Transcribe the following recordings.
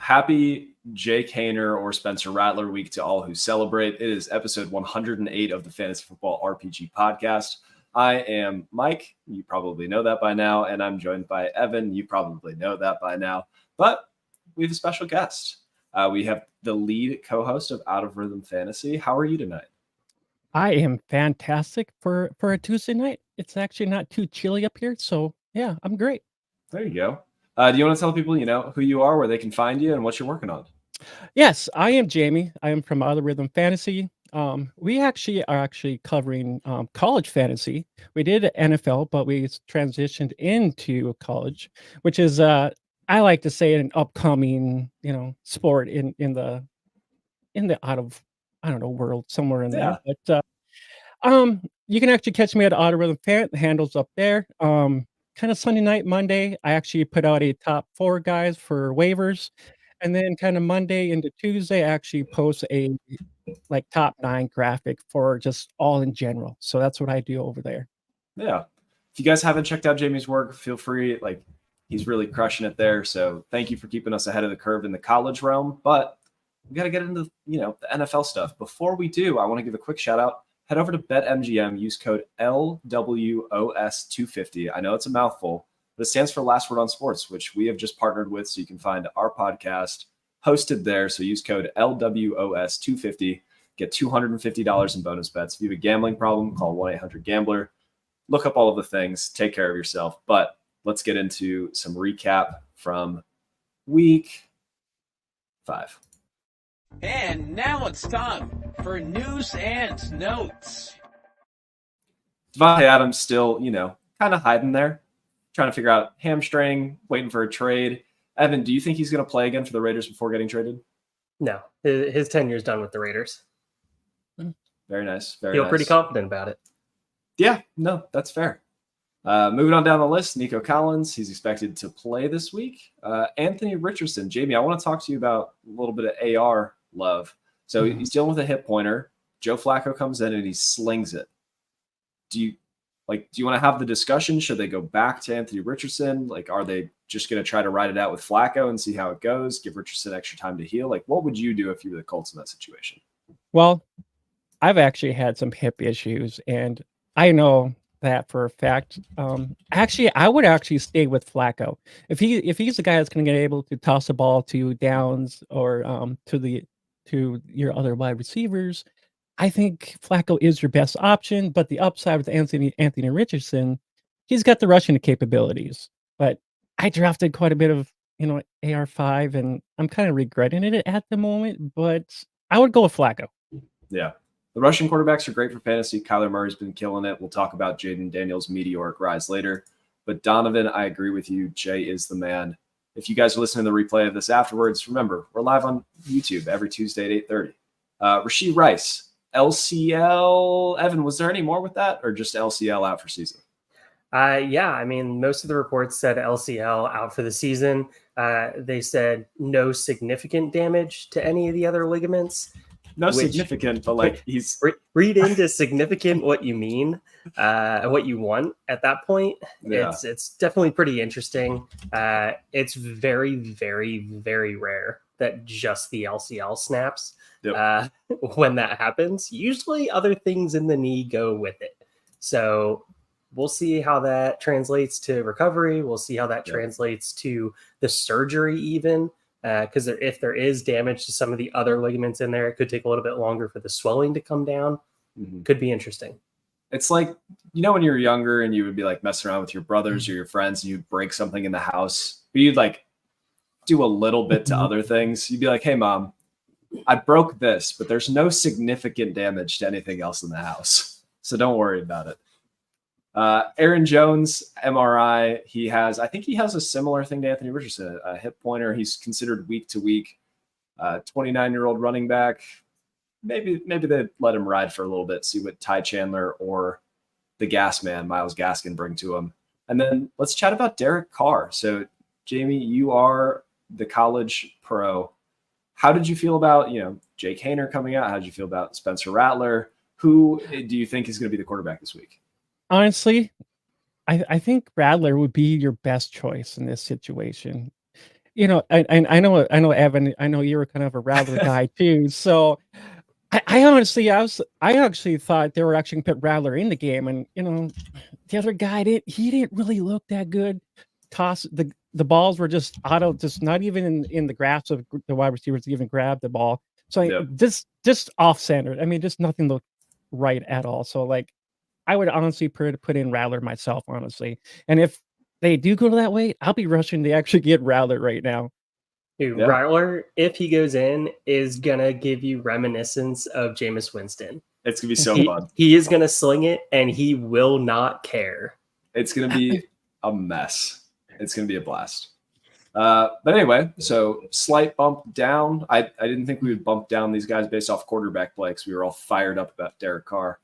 Happy Jake Hayner or Spencer Rattler week to all who celebrate. It is episode 108 of the Fantasy Football RPG podcast. I am Mike. You probably know that by now. And I'm joined by Evan. You probably know that by now. But we have a special guest. We have the lead co-host of Out of Rhythm Fantasy. How are you tonight? I am fantastic for a Tuesday night. It's actually not too chilly up here. So, yeah, I'm great. There you go. Do you want to tell people, who you are, where they can find you, and what you're working on? Yes, I am Jamie. I am from Out of Rhythm Fantasy. We actually are covering college fantasy. We did NFL, but we transitioned into college, which is I like to say an upcoming, sport in the out of world somewhere in there. But you can actually catch me at Out of Rhythm Fan. The handle's up there. Kind of Sunday night, Monday, I actually put out a top 4 guys for waivers. And then kind of Monday into Tuesday, I actually post a top 9 graphic for just all in general. So that's what I do over there. Yeah. If you guys haven't checked out Jamie's work, feel free. He's really crushing it there. So thank you for keeping us ahead of the curve in the college realm. But we got to get into, the NFL stuff. Before we do, I want to give a quick shout out. Head over to BetMGM, use code LWOS250. I know it's a mouthful, but it stands for Last Word on Sports, which we have just partnered with. So you can find our podcast hosted there. So use code LWOS250. Get $250 in bonus bets. If you have a gambling problem, call 1-800-GAMBLER. Look up all of the things. Take care of yourself. But let's get into some recap from week 5. And now it's time for news and notes. Devontae Adams still, kind of hiding there, trying to figure out hamstring, waiting for a trade. Evan, do you think he's going to play again for the Raiders before getting traded? No, his tenure's done with the Raiders. Very nice. Feel pretty confident about it. Yeah, no, that's fair. Moving on down the list, Nico Collins, he's expected to play this week. Anthony Richardson, Jamie, I want to talk to you about a little bit of AR love. So he's dealing with a hip pointer. Joe Flacco comes in and he slings it. Do you want to have the discussion? Should they go back to Anthony Richardson? Are they just going to try to ride it out with Flacco and see how it goes? Give Richardson extra time to heal? What would you do if you were the Colts in that situation? Well, I've actually had some hip issues, and I know that for a fact. Actually, I would actually stay with Flacco. If he's the guy that's going to get able to toss the ball to Downs or to your other wide receivers, I think Flacco is your best option. But the upside with Anthony Richardson, he's got the rushing capabilities. But I drafted quite a bit of AR5, and I'm kind of regretting it at the moment. But I would go with Flacco. Yeah. The Russian quarterbacks are great for fantasy. Kyler Murray's been killing it. We'll talk about Jayden Daniels' meteoric rise later. But Donovan, I agree with you. Jay is the man. If you guys are listening to the replay of this afterwards, remember, we're live on YouTube every Tuesday at 8:30. Rashee Rice, LCL. Evan, was there any more with that or just LCL out for season? Yeah, I mean, most of the reports said LCL out for the season. They said no significant damage to any of the other ligaments. No significant, but he's read into significant what you mean, what you want at that point. Yeah. It's definitely pretty interesting. It's very, very, very rare that just the LCL snaps. Yep. When that happens, usually other things in the knee go with it. So we'll see how that translates to recovery. We'll see how that translates to the surgery even. Because if there is damage to some of the other ligaments in there, it could take a little bit longer for the swelling to come down. Mm-hmm. Could be interesting. It's like, when you were younger and you would be messing around with your brothers or your friends and you'd break something in the house, but you'd do a little bit to other things. You'd be like, hey, Mom, I broke this, but there's no significant damage to anything else in the house. So don't worry about it. Aaron Jones, MRI. I think he has a similar thing to Anthony Richardson, a hip pointer. He's considered week to week. 29-year-old running back. Maybe they let him ride for a little bit, see what Ty Chandler or the gas man, Myles Gaskin, bring to him. And then let's chat about Derek Carr. So, Jamie, you are the college pro. How did you feel about, Jake Hayner coming out? How did you feel about Spencer Rattler? Who do you think is going to be the quarterback this week? Honestly, I think Rattler would be your best choice in this situation. I know Evan. I know you were kind of a Rattler guy too. So I actually thought they were actually gonna put Rattler in the game, and the other guy didn't really look that good. Toss the balls were just just not even in the grasp of the wide receivers to even grab the ball. So Yep. just off center. I mean, just nothing looked right at all. So like, I would honestly put in Rattler myself, honestly. And if they do go that way, I'll be rushing to actually get Rattler right now. Dude, Yeah. Rattler, if he goes in, is gonna give you reminiscence of Jameis Winston. It's gonna be so fun. He is gonna sling it, and he will not care. It's gonna be a mess. It's gonna be a blast. But anyway, so slight bump down. I didn't think we would bump down these guys based off quarterback play because we were all fired up about Derek Carr.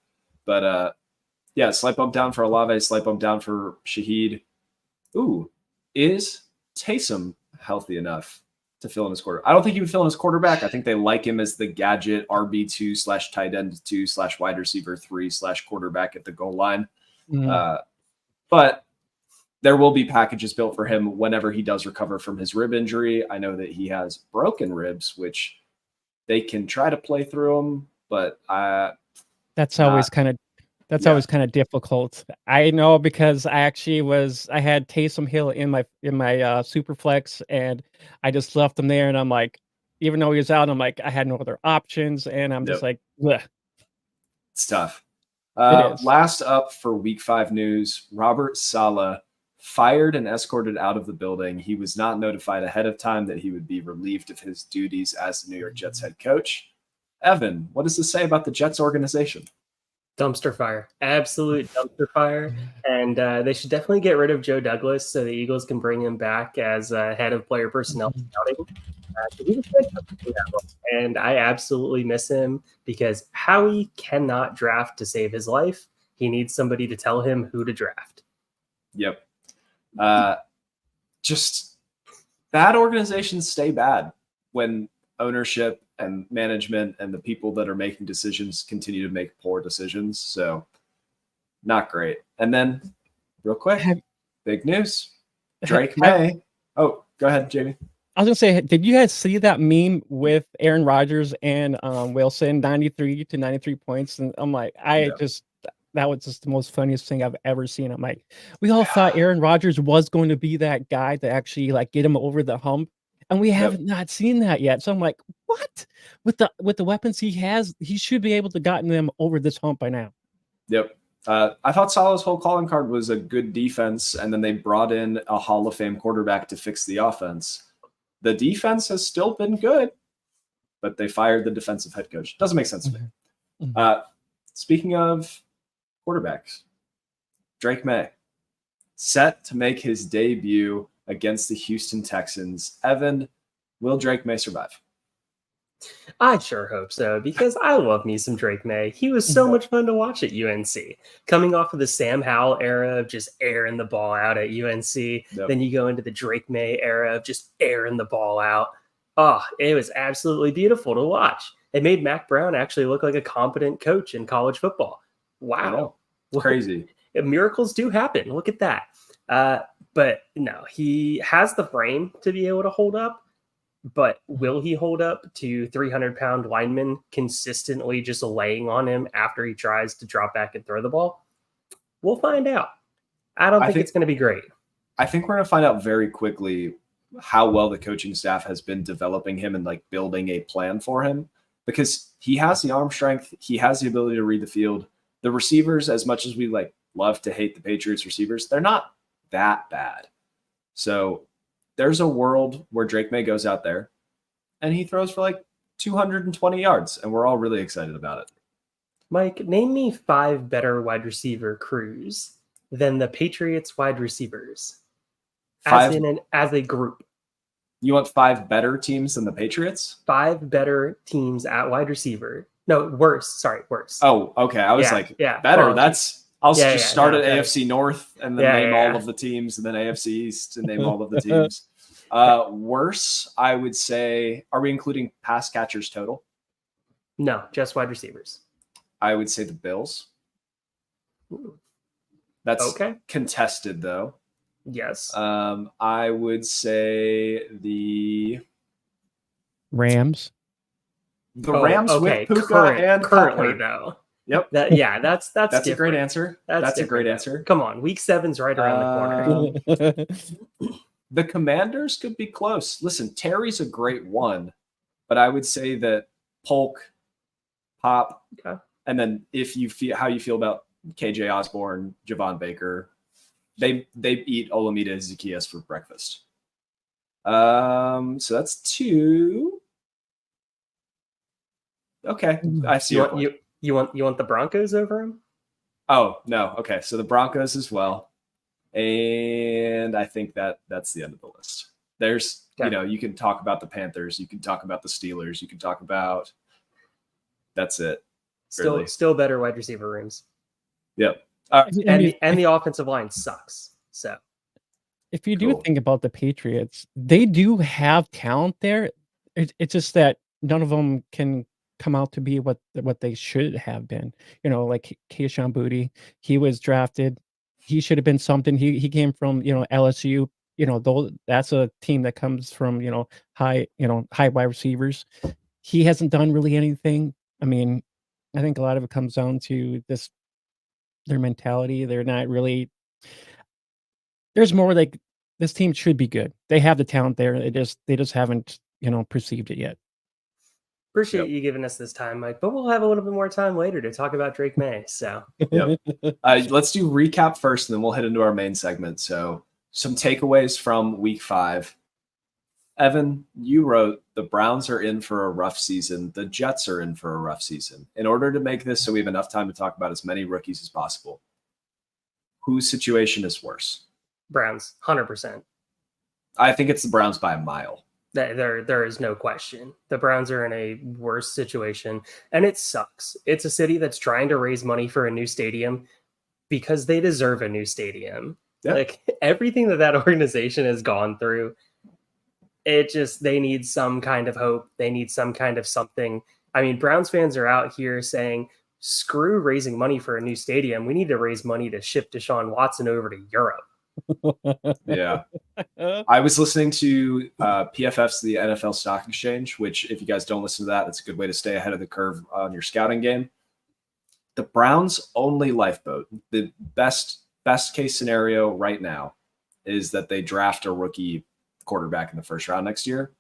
But yeah, slight bump down for Olave, slight bump down for Shaheed. Ooh, is Taysom healthy enough to fill in his quarter? I don't think he would fill in his quarterback. I think they like him as the gadget RB2 / tight end 2 / wide receiver 3 / quarterback at the goal line. But there will be packages built for him whenever he does recover from his rib injury. I know that he has broken ribs, which they can try to play through him, but that's always kind of difficult. I know because I had Taysom Hill in my super flex, and I just left him there, and I'm like, even though he was out, I'm like, I had no other options, and I'm just like, bleh. It's tough. It is. Last up for week 5 news, Robert Saleh fired and escorted out of the building. He was not notified ahead of time that he would be relieved of his duties as the New York Jets head coach. Evan, what does this say about the Jets organization? Dumpster fire, absolute dumpster fire. And they should definitely get rid of Joe Douglas so the Eagles can bring him back as head of player personnel scouting. He was good, and I absolutely miss him because Howie cannot draft to save his life. He needs somebody to tell him who to draft. Yep. Just bad organizations stay bad when ownership and management and the people that are making decisions continue to make poor decisions. So not great. And then real quick, big news. Drake May. Oh, go ahead, Jamie. I was gonna say, did you guys see that meme with Aaron Rodgers and Wilson, 93 to 93 points? And I'm like, that was just the most funniest thing I've ever seen. I'm like, we all thought Aaron Rodgers was going to be that guy to actually like get him over the hump, and we have not seen that yet. So I'm like, what? With the weapons he has, he should be able to gotten them over this hump by now. Yep. I thought Saleh's whole calling card was a good defense, and then they brought in a Hall of Fame quarterback to fix the offense. The defense has still been good, but they fired the defensive head coach. Doesn't make sense to me. Speaking of quarterbacks, Drake May set to make his debut against the Houston Texans. Evan, will Drake May survive? I sure hope so, because I love me some Drake May. He was so much fun to watch at UNC. Coming off of the Sam Howell era of just airing the ball out at UNC, then you go into the Drake May era of just airing the ball out. Oh, it was absolutely beautiful to watch. It made Mac Brown actually look like a competent coach in college football. Wow. Crazy. Miracles do happen. Look at that. But no, he has the frame to be able to hold up. But will he hold up to 300-pound linemen consistently just laying on him after he tries to drop back and throw the ball? We'll find out. I don't think it's going to be great. I think we're going to find out very quickly how well the coaching staff has been developing him and like building a plan for him, because he has the arm strength. He has the ability to read the field. The receivers, as much as we like love to hate the Patriots receivers, they're not that bad. So there's a world where Drake May goes out there and he throws for like 220 yards, and we're all really excited about it. Mike, name me 5 better wide receiver crews than the Patriots wide receivers. As a group. You want 5 better teams than the Patriots? 5 better teams at wide receiver. No, worse. Sorry, worse. Oh, okay. I was better. Well, I'll just start at AFC North and then name all of the teams, and then AFC East and name all of the teams. Worse, I would say, are we including pass catchers total? No, just wide receivers. I would say the Bills. That's contested, though. Yes. I would say the Rams. Rams okay. with Puka and currently Cutler. though. Yep. That's That's a different. great answer. That's a great different, though. answer. Come on, week 7's right around the corner. The Commanders could be close. Listen, Terry's a great one, but I would say that Polk, Pop, Okay. and then if you feel how you feel about KJ Osborne, Javon Baker, they eat Olamide Zacchaeus for breakfast. So that's 2. Okay, I see You want the Broncos over him? Oh no, okay. So the Broncos as well, and I think that's the end of the list. There's you can talk about the Panthers, you can talk about the Steelers, you can talk about. That's it. Still better wide receiver rooms. Yep. And the offensive line sucks. So if you do think about the Patriots, they do have talent there. It's just that none of them can come out to be what they should have been. Like Keyshawn Boutte, he was drafted. He should have been something. He came from LSU. That's a team that comes from high wide receivers. He hasn't done really anything. I mean, I think a lot of it comes down to their mentality. They're not really. There's more like this team should be good. They have the talent there. They just haven't perceived it yet. Appreciate you giving us this time, Mike. But we'll have a little bit more time later to talk about Drake May. So let's do recap first, and then we'll head into our main segment. So some takeaways from week 5. Evan, you wrote the Browns are in for a rough season. The Jets are in for a rough season. In order to make this so we have enough time to talk about as many rookies as possible, whose situation is worse? Browns, 100%. I think it's the Browns by a mile. There is no question. The Browns are in a worse situation, and it sucks. It's a city that's trying to raise money for a new stadium because they deserve a new stadium. Yeah. Like everything that organization has gone through, they need some kind of hope. They need some kind of something. I mean, Browns fans are out here saying, screw raising money for a new stadium. We need to raise money to ship Deshaun Watson over to Europe. Yeah. I was listening to PFF's the NFL Stock Exchange, which if you guys don't listen to that, it's a good way to stay ahead of the curve on your scouting game. The Browns' only lifeboat, the best case scenario right now is that they draft a rookie quarterback in the first round next year,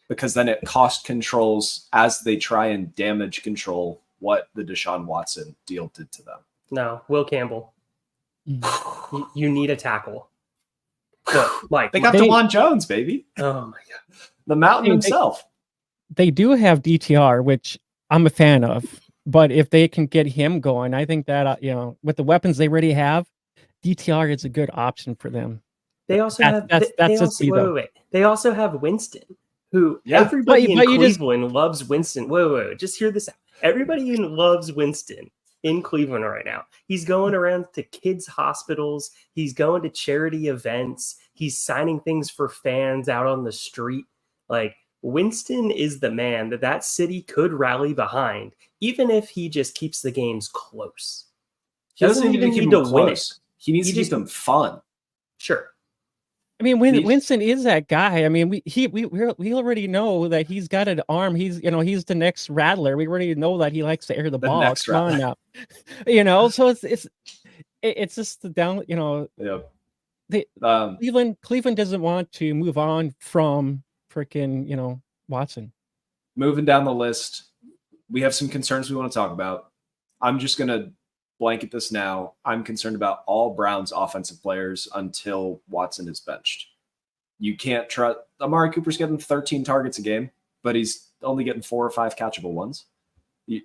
because then it cost controls as they try and damage control what the Deshaun Watson deal did to them. No, Will Campbell. You need a tackle. Mike, they got DeJuan Jones, baby. Oh my god, the mountain himself. They do have DTR, which I'm a fan of. But if they can get him going, I think that with the weapons they already have, DTR is a good option for them. They also They also have Winston, who everybody in Cleveland loves Winston. Whoa, just hear this out. Everybody loves Winston in Cleveland right now. He's going around to kids' hospitals. He's going to charity events. He's signing things for fans out on the street. Like, Winston is the man that city could rally behind, even if he just keeps the games close. He doesn't even need to win it. He needs to keep them fun. Sure. I mean, Winston is that guy. I mean, we already know that he's got an arm. He's the next Rattler. We already know that he likes to air the ball. Next Come on now, so it's just the down. Cleveland doesn't want to move on from freaking Watson. Moving down the list, we have some concerns we want to talk about. I'm just gonna blanket this now. I'm concerned about all Browns offensive players until Watson is benched. You can't trust Amari Cooper's getting 13 targets a game, but he's only getting 4 or 5 catchable ones.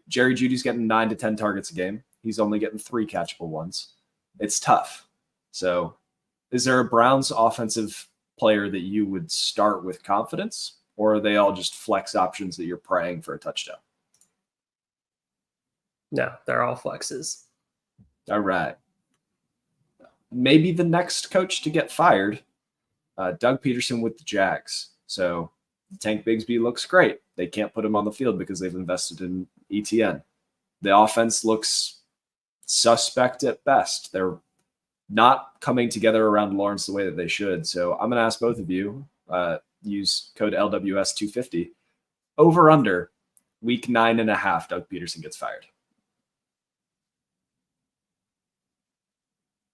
Jerry Jeudy's getting 9 to 10 targets a game. He's only getting 3 catchable ones. It's tough. So is there a Browns offensive player that you would start with confidence, or are they all just flex options that you're praying for a touchdown? No, they're all flexes. All right. Maybe the next coach to get fired, Doug Peterson with the Jags. So Tank Bigsby looks great. They can't put him on the field because they've invested in ETN. The offense looks suspect at best. They're not coming together around Lawrence the way that they should. So I'm going to ask both of you, use code LWS250, over under week 9.5, Doug Peterson gets fired.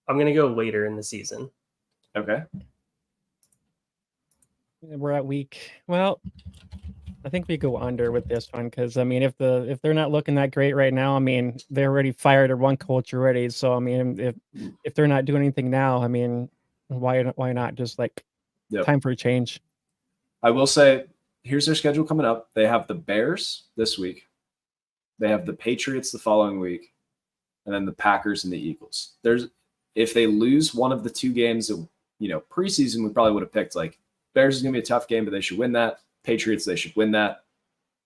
I'm going to go later in the season. Okay. We're at week. Well, I think we go under with this one because I mean, if they're not looking that great right now, I mean, they already fired one coach already. So I mean, if they're not doing anything now, I mean, why not just like time for a change? I will say, here's their schedule coming up. They have the Bears this week. They have the Patriots the following week, and then the Packers and the Eagles. If they lose one of the two games of, preseason, we probably would have picked like Bears is going to be a tough game, but they should win that. Patriots, they should win that.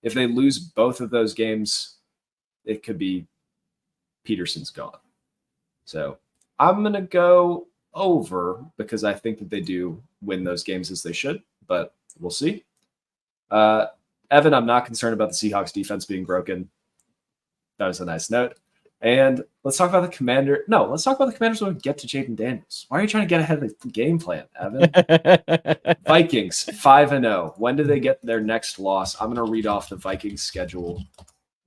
If they lose both of those games, it could be Peterson's gone. So I'm going to go over because I think that they do win those games as they should, but we'll see. Evan, I'm not concerned about the Seahawks defense being broken. That was a nice note. And let's talk about the Commander. No, let's talk about the Commanders when we get to Jayden Daniels. Why are you trying to get ahead of the game plan, Evan? Vikings 5-0. When do they get their next loss? I'm going to read off the Vikings schedule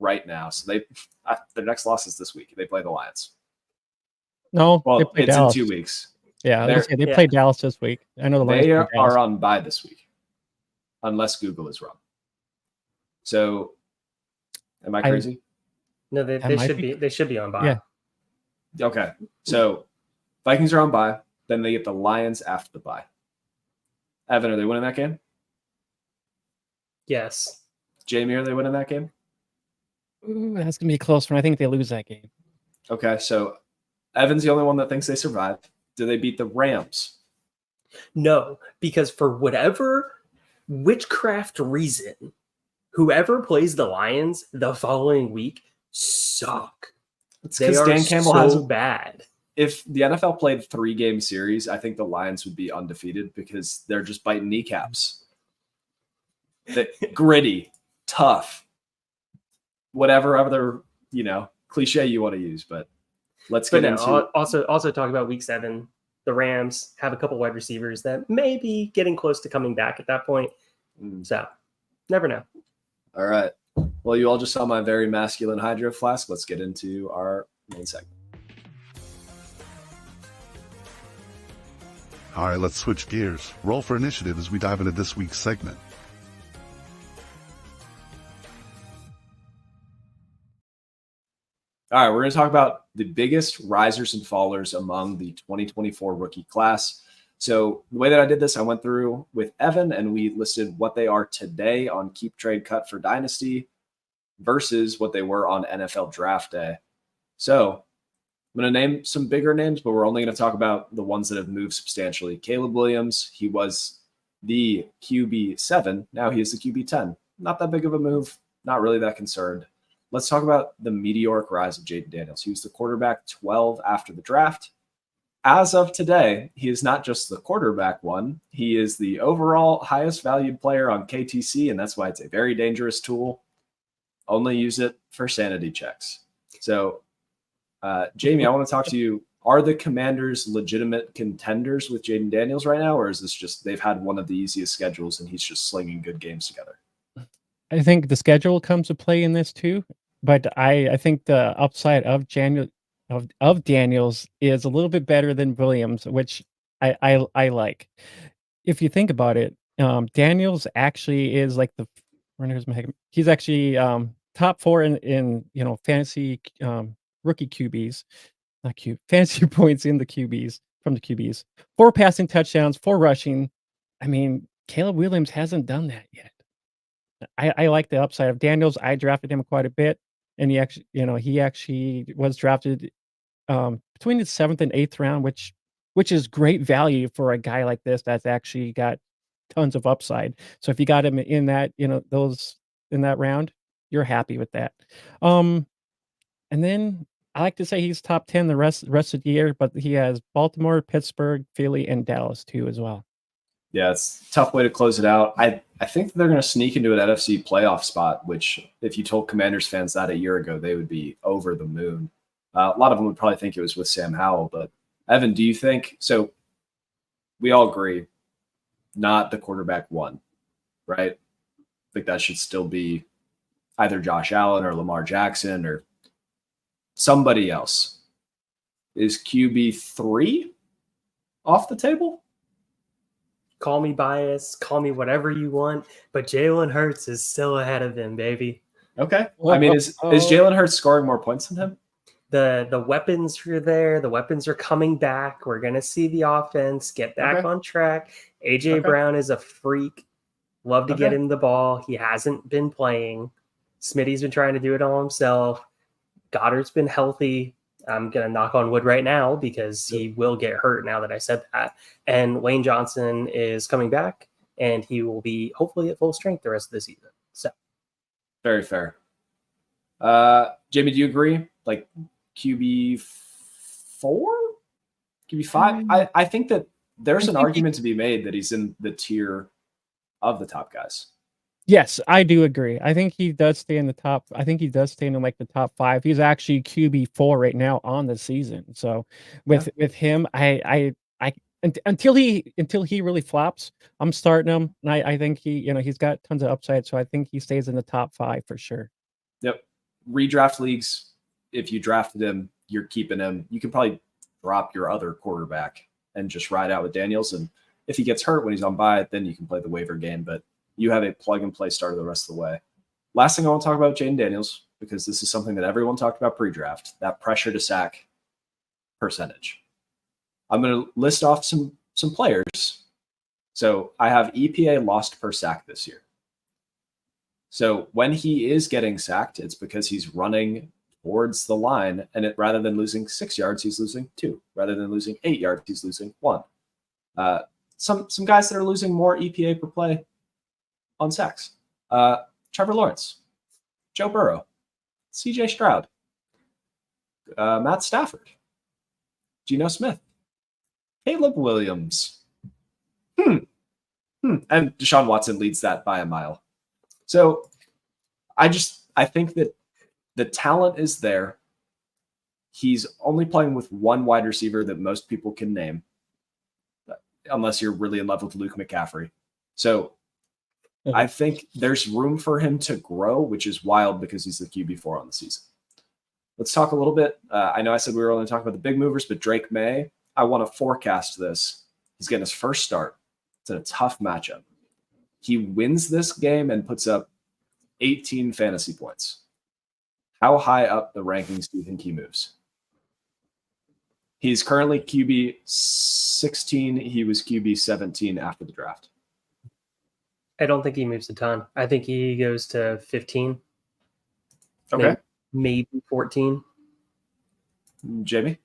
right now. So their next loss is this week. They play the Lions. No, well, it's Dallas. in 2 weeks. Yeah, they play Dallas this week. I know the Lions they play Dallas. are on bye this week, unless Google is wrong. So, am I crazy? No, they should be. They should be on bye. Yeah. Okay. So, Vikings are on bye. Then they get the Lions after the bye. Evan, are they winning that game? Yes. Jamie, are they winning that game? Ooh, that's gonna be a close one. I think they lose that game. Okay, so Evan's the only one that thinks they survive. Do they beat the Rams? No, because for whatever witchcraft reason, whoever plays the Lions the following week suck. It's they because are Dan Campbell so has bad. If the NFL played 3-game series, I think the Lions would be undefeated because they're just biting kneecaps. Gritty, tough, whatever other cliche you want to use. But let's get into also talk about week 7. The Rams have a couple wide receivers that may be getting close to coming back at that point. So never know. All right. Well, you all just saw my very masculine hydro flask. Let's get into our main segment. All right, let's switch gears. Roll for initiative as we dive into this week's segment. All right, we're going to talk about the biggest risers and fallers among the 2024 rookie class. So the way that I did this, I went through with Evan and we listed what they are today on Keep Trade Cut for Dynasty versus what they were on NFL Draft Day. So I'm going to name some bigger names, but we're only going to talk about the ones that have moved substantially. Caleb Williams, he was the QB7. Now he is the QB10. Not that big of a move. Not really that concerned. Let's talk about the meteoric rise of Jayden Daniels. He was the quarterback 12 after the draft. As of today, he is not just the quarterback one. He is the overall highest valued player on KTC, and that's why it's a very dangerous tool. Only use it for sanity checks. So, Jamie, I want to talk to you. Are the Commanders legitimate contenders with Jayden Daniels right now, or is this just they've had one of the easiest schedules and he's just slinging good games together? I think the schedule comes to play in this too, but I think the upside of Daniels is a little bit better than Williams, which I like. If you think about it, Daniels actually is like he's actually top 4 in fantasy rookie QBs, fantasy points in the QBs from the QBs. 4 passing touchdowns, 4 rushing. I mean, Caleb Williams hasn't done that yet. I like the upside of Daniels. I drafted him quite a bit, and he actually was drafted between the 7th and 8th round, which is great value for a guy like this that's actually got tons of upside. So if you got him in that in that round, you're happy with that. And then I like to say he's top 10 the rest of the year, but he has Baltimore, Pittsburgh, Philly, and Dallas too as well. Yeah, it's a tough way to close it out. I think they're going to sneak into an NFC playoff spot, which if you told Commanders fans that a year ago, they would be over the moon. A lot of them would probably think it was with Sam Howell, but Evan, do you think so? We all agree, not the quarterback one, right? I think that should still be either Josh Allen or Lamar Jackson or somebody else. Is QB3 off the table? Call me biased, call me whatever you want, but Jalen Hurts is still ahead of him, baby. Okay. I mean, is Jalen Hurts scoring more points than him? The weapons are there. The weapons are coming back. We're going to see the offense get back on track. A.J. Brown is a freak. Love to get him the ball. He hasn't been playing. Smitty's been trying to do it all himself. Goddard's been healthy. I'm going to knock on wood right now because he will get hurt now that I said that. And Lane Johnson is coming back, and he will be hopefully at full strength the rest of the season. So, very fair. Jamie, do you agree? Like QB4? QB5? I think that there's an argument to be made that he's in the tier of the top guys. Yes, I do agree. I think he does stay in the top. I think he does stay in like the top 5. He's actually QB4 right now on the season. So with him, until he really flops, I'm starting him. And I think he's got tons of upside. So I think he stays in the top 5 for sure. Yep. Redraft leagues, if you drafted him, you're keeping him. You can probably drop your other quarterback and just ride out with Daniels. And if he gets hurt when he's on bye, then you can play the waiver game. But you have a plug-and-play starter the rest of the way. Last thing I want to talk about Jayden Daniels, because this is something that everyone talked about pre-draft, that pressure to sack percentage. I'm going to list off some players. So I have EPA lost per sack this year. So when he is getting sacked, it's because he's running towards the line, and rather than losing 6 yards, he's losing 2. Rather than losing 8 yards, he's losing 1. Some guys that are losing more EPA per play on sacks. Trevor Lawrence, Joe Burrow, CJ Stroud, Matt Stafford, Geno Smith, Caleb Williams. And Deshaun Watson leads that by a mile. So I think that the talent is there. He's only playing with one wide receiver that most people can name, unless you're really in love with Luke McCaffrey. So I think there's room for him to grow, which is wild because he's the QB4 on the season. Let's talk a little bit. I know I said we were only talking about the big movers, but Drake May, I want to forecast this. He's getting his first start. It's in a tough matchup. He wins this game and puts up 18 fantasy points. How high up the rankings do you think he moves? He's currently QB 16. He was QB 17 after the draft. I don't think he moves a ton. I think he goes to 15. Okay. Maybe 14. Jamie?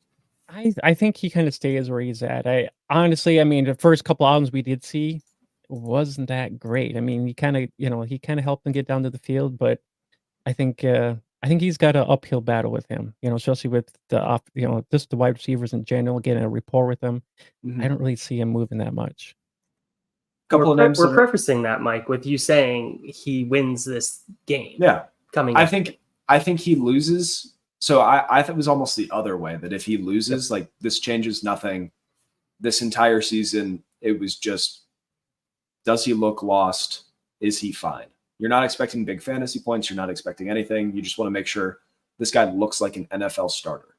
I think he kind of stays where he's at. I mean, the first couple albums we did see wasn't that great. I mean, he kind of helped him get down to the field, but I think he's got an uphill battle with him, especially with just the wide receivers in general, getting a rapport with them. I don't really see him moving that much. We're prefacing that, Mike, with you saying he wins this game. Yeah. I think he loses. So I thought it was almost the other way, that if he loses, like this changes nothing. This entire season, it was just, does he look lost? Is he fine? You're not expecting big fantasy points. You're not expecting anything. You just want to make sure this guy looks like an NFL starter.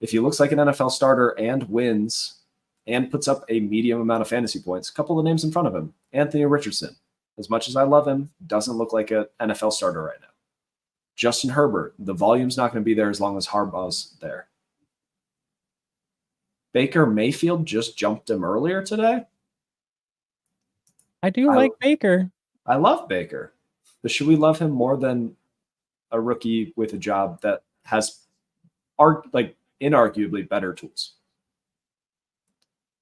If he looks like an NFL starter and wins and puts up a medium amount of fantasy points, a couple of names in front of him, Anthony Richardson, as much as I love him, doesn't look like an NFL starter right now. Justin Herbert, the volume's not going to be there as long as Harbaugh's there. Baker Mayfield just jumped him earlier today. I like Baker. I love Baker, but should we love him more than a rookie with a job that has inarguably better tools?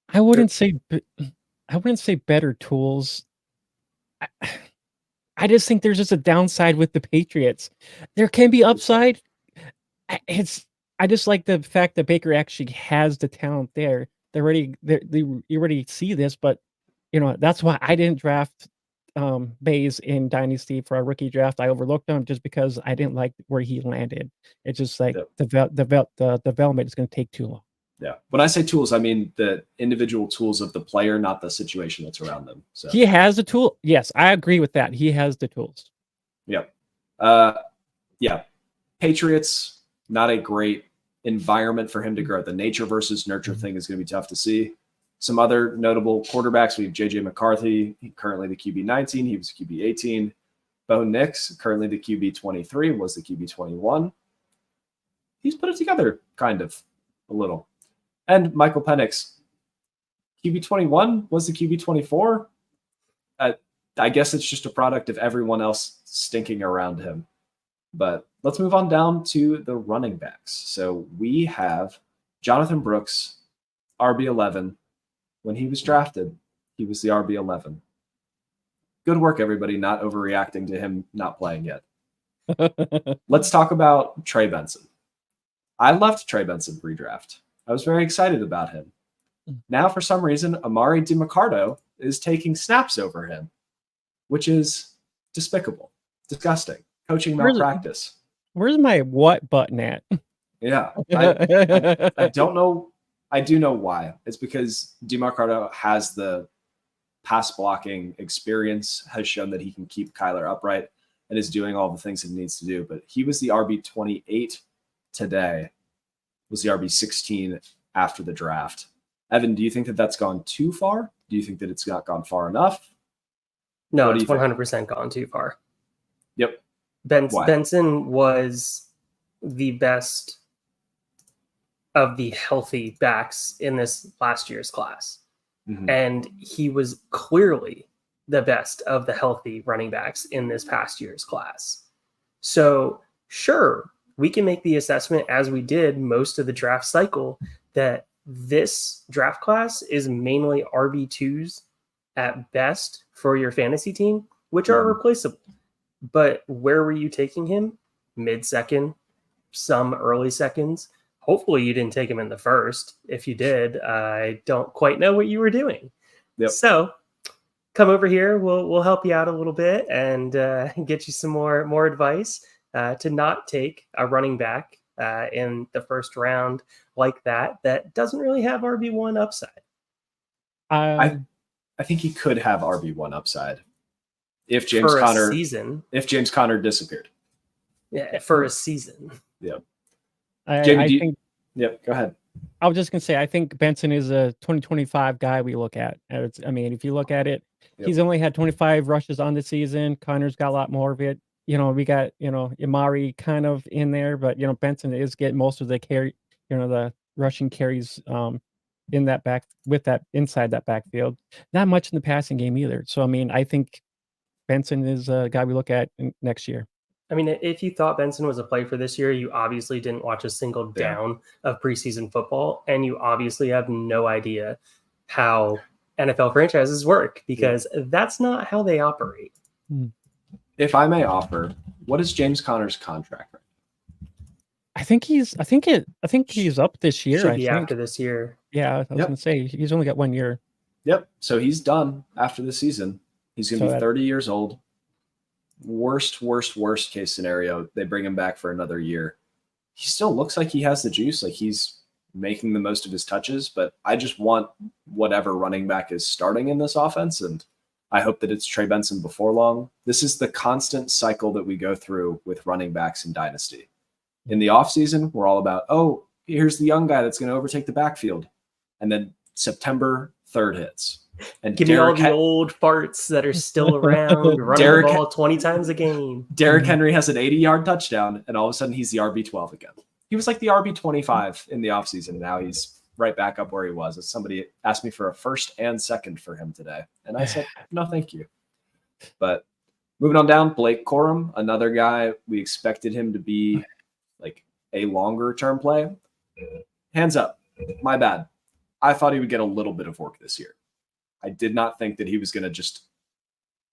I wouldn't say better tools. I just think there's just a downside with the Patriots. There can be upside. I just like the fact that Baker actually has the talent there. You already see this, but that's why I didn't draft Bays in Dynasty for a rookie draft. I overlooked him just because I didn't like where he landed. It's just like the development is going to take too long. Yeah. When I say tools, I mean the individual tools of the player, not the situation that's around them. So He has the tool. Yes, I agree with that. He has the tools. Yep. Yeah. Patriots, not a great environment for him to grow. The nature versus nurture thing is going to be tough to see. Some other notable quarterbacks, we have J.J. McCarthy, currently the QB 19. He was QB 18. Bo Nix, currently the QB 23, was the QB 21. He's put it together, kind of, a little. And Michael Penix, QB 21, was the QB 24. I guess it's just a product of everyone else stinking around him. But let's move on down to the running backs. So we have Jonathan Brooks, RB11. When he was drafted, he was the RB11. Good work, everybody, not overreacting to him not playing yet. Let's talk about Trey Benson. I loved Trey Benson pre-draft. I was very excited about him. Now, for some reason, Amari DiMaccardo is taking snaps over him, which is despicable, disgusting, coaching malpractice. Where's my what button at? Yeah, I don't know. I do know why. It's because DiMaccardo has the pass blocking experience, has shown that he can keep Kyler upright and is doing all the things it needs to do. But he was the RB 28 today, was the RB 16 after the draft. Evan, do you think that that's gone too far? Do you think that it's not gone far enough? No, it's 100% gone too far. Yep. Benson was the best of the healthy backs in this last year's class. Mm-hmm. And he was clearly the best of the healthy running backs in this past year's class. So sure, we can make the assessment, as we did most of the draft cycle, that this draft class is mainly RB2s at best for your fantasy team, which are replaceable. But where were you taking him? Mid-second, some early seconds. Hopefully you didn't take him in the first. If you did, I don't quite know what you were doing. Yep. So come over here. We'll help you out a little bit and get you some more advice to not take a running back in the first round like that doesn't really have RB1 upside. I think he could have RB1 upside if James Conner disappeared. Yeah, for a season. Yeah. Jamie, Yep, go ahead. I was just going to say, I think Benson is a 2025 guy we look at. If you look at it, he's only had 25 rushes on the season. Connor's got a lot more of it. We got, Amari kind of in there, but, Benson is getting most of the carry, the rushing carries in that back with that inside that backfield. Not much in the passing game either. So, I think Benson is a guy we look at next year. If you thought Benson was a play for this year, you obviously didn't watch a single down of preseason football, and you obviously have no idea how NFL franchises work, because that's not how they operate. If I may offer, what is James Conner's contract right now? I think he's up this year. Should be after this year. Yeah, I was going to say he's only got 1 year. Yep. So he's done after the season. He's going to be 30 years old. Worst case scenario, they bring him back for another year. He still looks like he has the juice, like he's making the most of his touches, but I just want whatever running back is starting in this offense, and I hope that it's Trey Benson before long. This is the constant cycle that we go through with running backs in Dynasty. In the offseason, we're all about, here's the young guy that's going to overtake the backfield. And then September 3rd hits. And give me all the old farts that are still around, running the ball 20 times a game. Derrick Henry has an 80-yard touchdown, and all of a sudden he's the RB12 again. He was like the RB25 in the offseason. Now he's right back up where he was. Somebody asked me for a first and second for him today, and I said, no, thank you. But moving on down, Blake Corum, another guy we expected him to be like a longer-term play. Hands up. My bad. I thought he would get a little bit of work this year. I did not think that he was going to just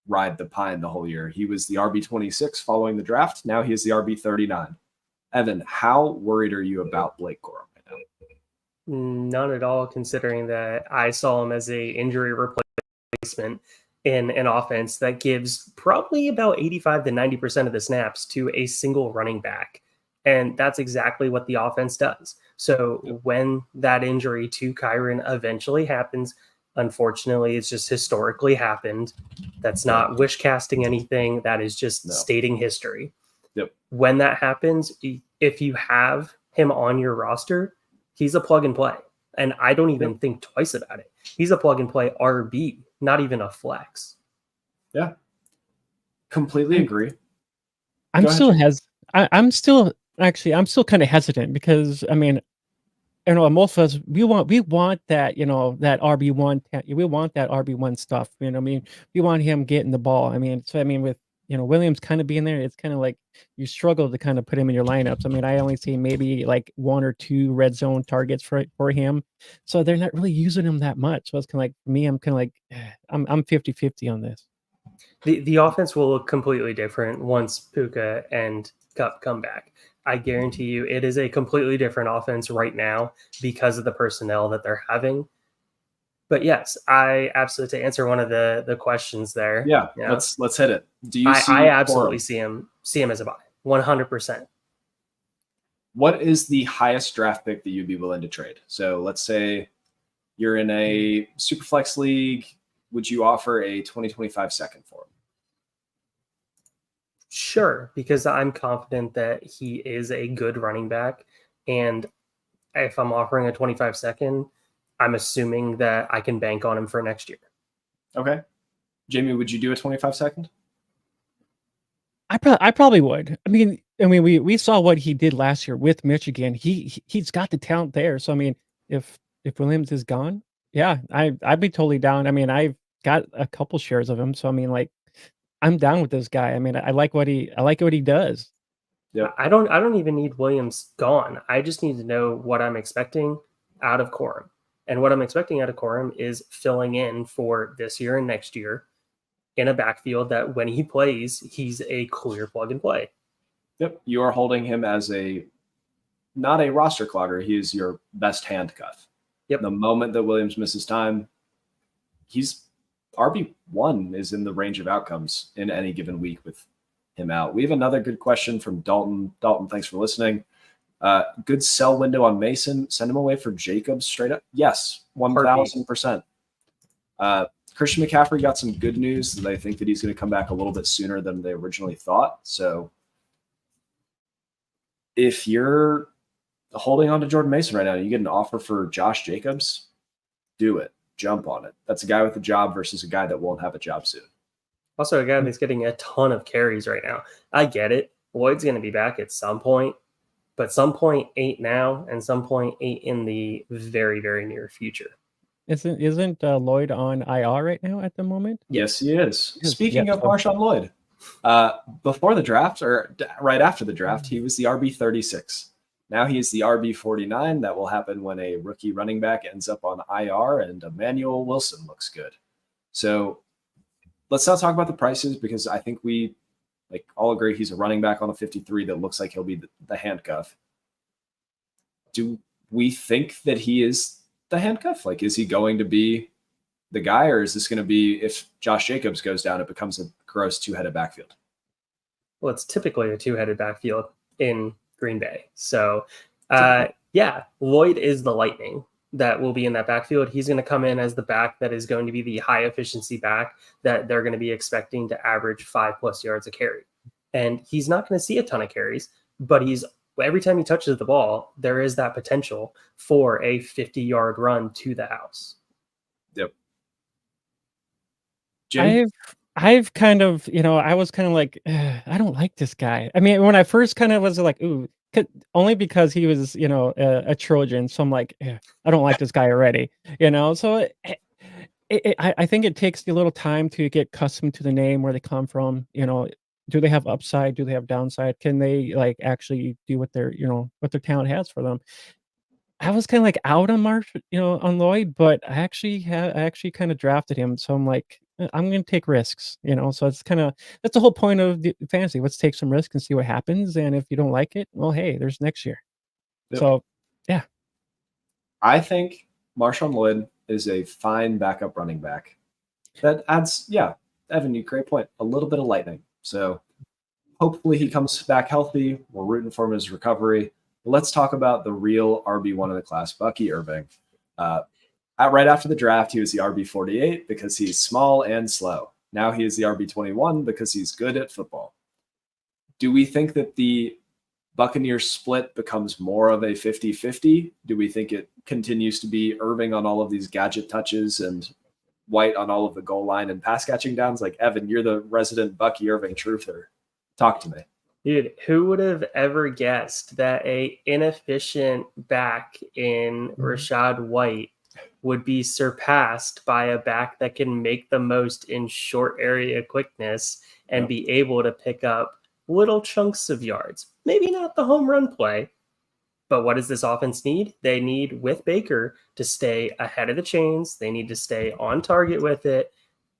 ride the pine the whole year. He was the RB26 following the draft. Now he is the RB39. Evan, how worried are you about Blake Corum right now? None at all, considering that I saw him as a injury replacement in an offense that gives probably about 85 to 90% of the snaps to a single running back. And that's exactly what the offense does. So when that injury to Kyron eventually happens, unfortunately, it's just historically happened. That's not wish casting anything. That is just stating history. Yep. When that happens, if you have him on your roster, he's a plug and play. And I don't even think twice about it. He's a plug and play RB, not even a flex. Yeah. Completely agree. I'm still kind of hesitant because I mean, you know, most of us we want that, you know, that RB1, we want that RB1 stuff. You know, I mean, we want him getting the ball. I mean, so I mean, with Williams kind of being there, it's kind of like you struggle to kind of put him in your lineups. I mean, I only see maybe like 1 or 2 red zone targets for him, so they're not really using him that much. So it's kind of like for me, I'm kind of like I'm 50-50 on this. The offense will look completely different once Puka and Cup come back. I guarantee you it is a completely different offense right now because of the personnel that they're having. But yes, I absolutely, to answer one of the questions there. Yeah. Let's hit it. Do you I absolutely see him as a buy 100%. What is the highest draft pick that you'd be willing to trade? So let's say you're in a super flex league. Would you offer a 2025 second for him? Sure, because I'm confident that he is a good running back. And if I'm offering a 25 second, I'm assuming that I can bank on him for next year. Okay. Jamie, would you do a 25 second? I probably would. I mean, we saw what he did last year with Michigan. He's got the talent there. So I mean, if Williams is gone, yeah, I'd be totally down. I mean, I've got a couple shares of him, so I mean, like, I'm down with this guy. I mean, I like what he does. Yeah. I don't even need Williams gone. I just need to know what I'm expecting out of Corum. And what I'm expecting out of Corum is filling in for this year and next year in a backfield that when he plays, he's a clear plug and play. Yep. You are holding him as not a roster clogger. He is your best handcuff. Yep. The moment that Williams misses time, he's RB1 is in the range of outcomes in any given week with him out. We have another good question from Dalton. Dalton, thanks for listening. Good sell window on Mason. Send him away for Jacobs straight up. Yes, 1,000%. Christian McCaffrey got some good news. They think that he's going to come back a little bit sooner than they originally thought. So if you're holding on to Jordan Mason right now, you get an offer for Josh Jacobs, do it. Jump on it. That's a guy with a job versus a guy that won't have a job soon. Also, a guy that's getting a ton of carries right now. I get it. Lloyd's going to be back at some point, but some point ain't now, and some point ain't in the very, very near future. Isn't Lloyd on IR right now at the moment? Yes, he is. Speaking of Marshawn Lloyd, before the draft or right after the draft, he was the RB36. Now he is the RB49. That will happen when a rookie running back ends up on IR and Emmanuel Wilson looks good. So let's not talk about the prices because I think we all agree he's a running back on a 53 that looks like he'll be the handcuff. Do we think that he is the handcuff? Is he going to be the guy, or is this going to be, if Josh Jacobs goes down, it becomes a gross 2-headed backfield? Well, it's typically a 2-headed backfield in Green Bay. So, yeah, Lloyd is the lightning that will be in that backfield. He's going to come in as the back that is going to be the high efficiency back that they're going to be expecting to average 5+ yards a carry. And he's not going to see a ton of carries, but every time he touches the ball, there is that potential for a 50-yard run to the house. Yep. Jim? I've kind of, I was kind of like, I don't like this guy. I mean, when I first kind of was like, ooh, only because he was, a Trojan. So I'm like, I don't like this guy already, So I think it takes a little time to get accustomed to the name, where they come from. Do they have upside? Do they have downside? Can they actually do what their talent has for them? I was kind of like out on on Lloyd, but I actually kind of drafted him. So I'm like, I'm going to take risks, so it's that's the whole point of the fantasy. Let's take some risks and see what happens. And if you don't like it, well, hey, there's next year. Yep. So, yeah. I think Marshawn Lloyd is a fine backup running back that adds, Evan, you great point, a little bit of lightning. So Hopefully he comes back healthy. We're rooting for him in his recovery. But let's talk about the real RB1 of the class, Bucky Irving. Right after the draft, he was the RB48 because he's small and slow. Now he is the RB21 because he's good at football. Do we think that the Buccaneers split becomes more of a 50-50? Do we think it continues to be Irving on all of these gadget touches and White on all of the goal line and pass catching downs? Like, Evan, you're the resident Bucky Irving truther. Talk to me. Dude, who would have ever guessed that a inefficient back in Rachaad White would be surpassed by a back that can make the most in short area quickness and be able to pick up little chunks of yards? Maybe not the home run play, but what does this offense need? They need, with Baker, to stay ahead of the chains. They need to stay on target with it.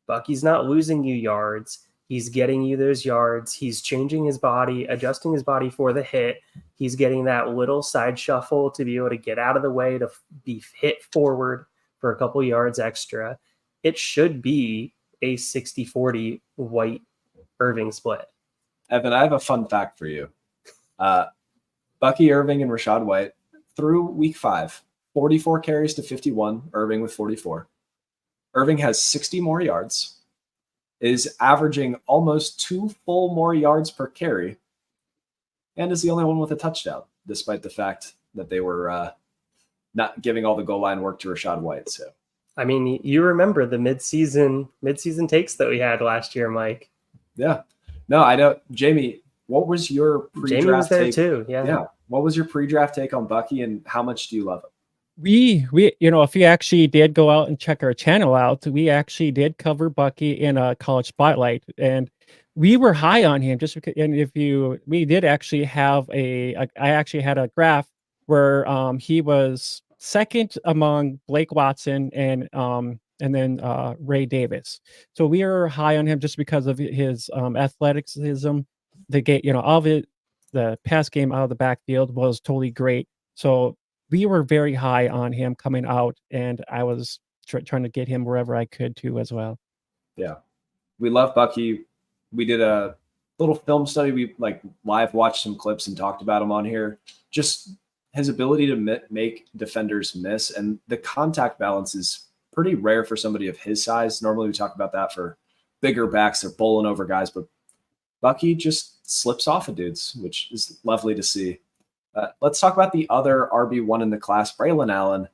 Bucky's not losing you yards. He's getting you those yards. He's changing his body, adjusting his body for the hit. He's getting that little side shuffle to be able to get out of the way to be hit forward for a couple yards extra. It should be a 60-40 White Irving split. Evan, I have a fun fact for you. Bucky Irving and Rachaad White through week 5, 44 carries to 51, Irving with 44. Irving has 60 more yards, is averaging almost 2 full more yards per carry, and is the only one with a touchdown, despite the fact that they were not giving all the goal line work to Rachaad White. So, I mean, you remember the midseason takes that we had last year, Mike. Yeah. No, I know. Jamie, what was your pre-draft Jamie was there take? too. Yeah. What was your pre-draft take on Bucky, and how much do you love him? We if you actually did go out and check our channel out, we actually did cover Bucky in a college spotlight, and we were high on him just because. And we did actually have I actually had a graph where he was second among Blake Watson and then Ray Davis. So we are high on him just because of his athleticism. The game, all of it, the pass game out of the backfield was totally great. So we were very high on him coming out, and I was trying to get him wherever I could too as well. Yeah, we love Bucky. We did a little film study. We live watched some clips and talked about him on here. Just his ability to make defenders miss, and the contact balance is pretty rare for somebody of his size. Normally we talk about that for bigger backs. They're bowling over guys, but Bucky just slips off of dudes, which is lovely to see. Let's talk about the other RB1 in the class, Braylon Allen.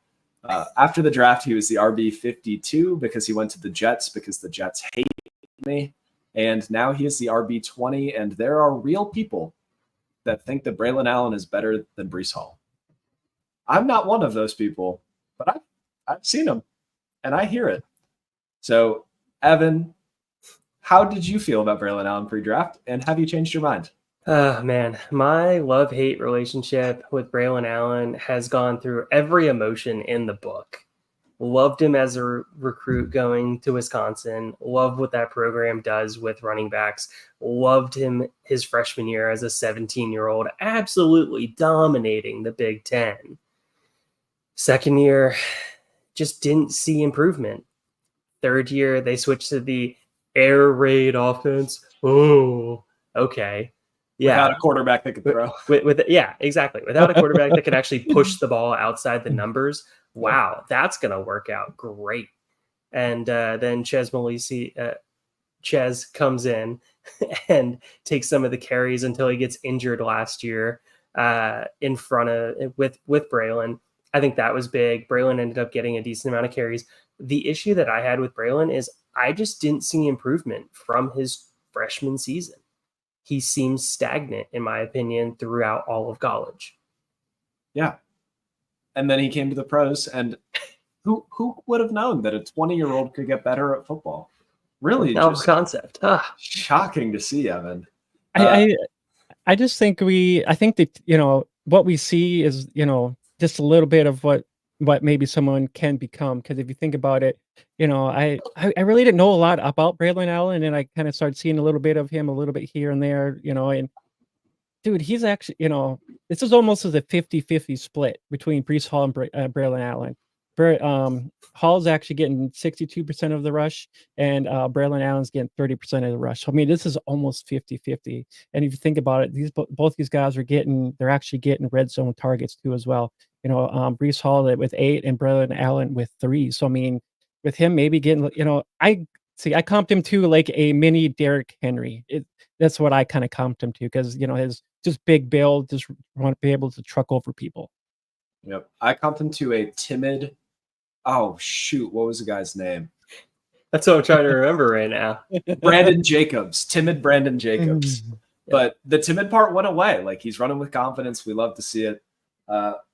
After the draft, he was the RB52 because he went to the Jets because the Jets hate me. And now he is the RB20, and there are real people that think that Braylon Allen is better than Breece Hall. I'm not one of those people, but I've seen him, and I hear it. So, Evan, how did you feel about Braylon Allen pre-draft, and have you changed your mind? Man, my love-hate relationship with Braylon Allen has gone through every emotion in the book. Loved him as a recruit going to Wisconsin. Loved what that program does with running backs. Loved him his freshman year as a 17-year-old, absolutely dominating the Big Ten. Second year, just didn't see improvement. Third year, they switched to the air raid offense. Oh, okay. Yeah. Without a quarterback that could throw. Yeah, exactly. Without a quarterback that can actually push the ball outside the numbers. Wow, that's going to work out great. And then Ches comes in and takes some of the carries until he gets injured last year in front of with Braylon. I think that was big. Braylon ended up getting a decent amount of carries. The issue that I had with Braylon is I just didn't see improvement from his freshman season. He seems stagnant, in my opinion, throughout all of college. Yeah. And then he came to the pros, and who would have known that a 20-year-old could get better at football? Really, just concept. Shocking to see, Evan. I just think I think that what we see is just a little bit of what maybe someone can become. Because if you think about it, I really didn't know a lot about Braylon Allen, and I kind of started seeing a little bit of him a little bit here and there, and dude, he's actually, this is almost as a 50-50 split between Breece Hall and Braylon Allen. Hall's actually getting 62% of the rush, and Braylon Allen's getting 30% of the rush. So, I mean, this is almost 50-50. And if you think about it, both these guys they're actually getting red zone targets too as well. Breece Hall with 8 and Braylon Allen with 3. So, I mean, with him maybe getting, I comped him to like a mini Derrick Henry. That's what I kind of comped him to because, his just big build, just want to be able to truck over people. Yep. I comped him to a timid. Oh, shoot. What was the guy's name? That's what I'm trying to remember right now. Brandon Jacobs. Timid Brandon Jacobs. But the timid part went away. Like, he's running with confidence. We love to see it.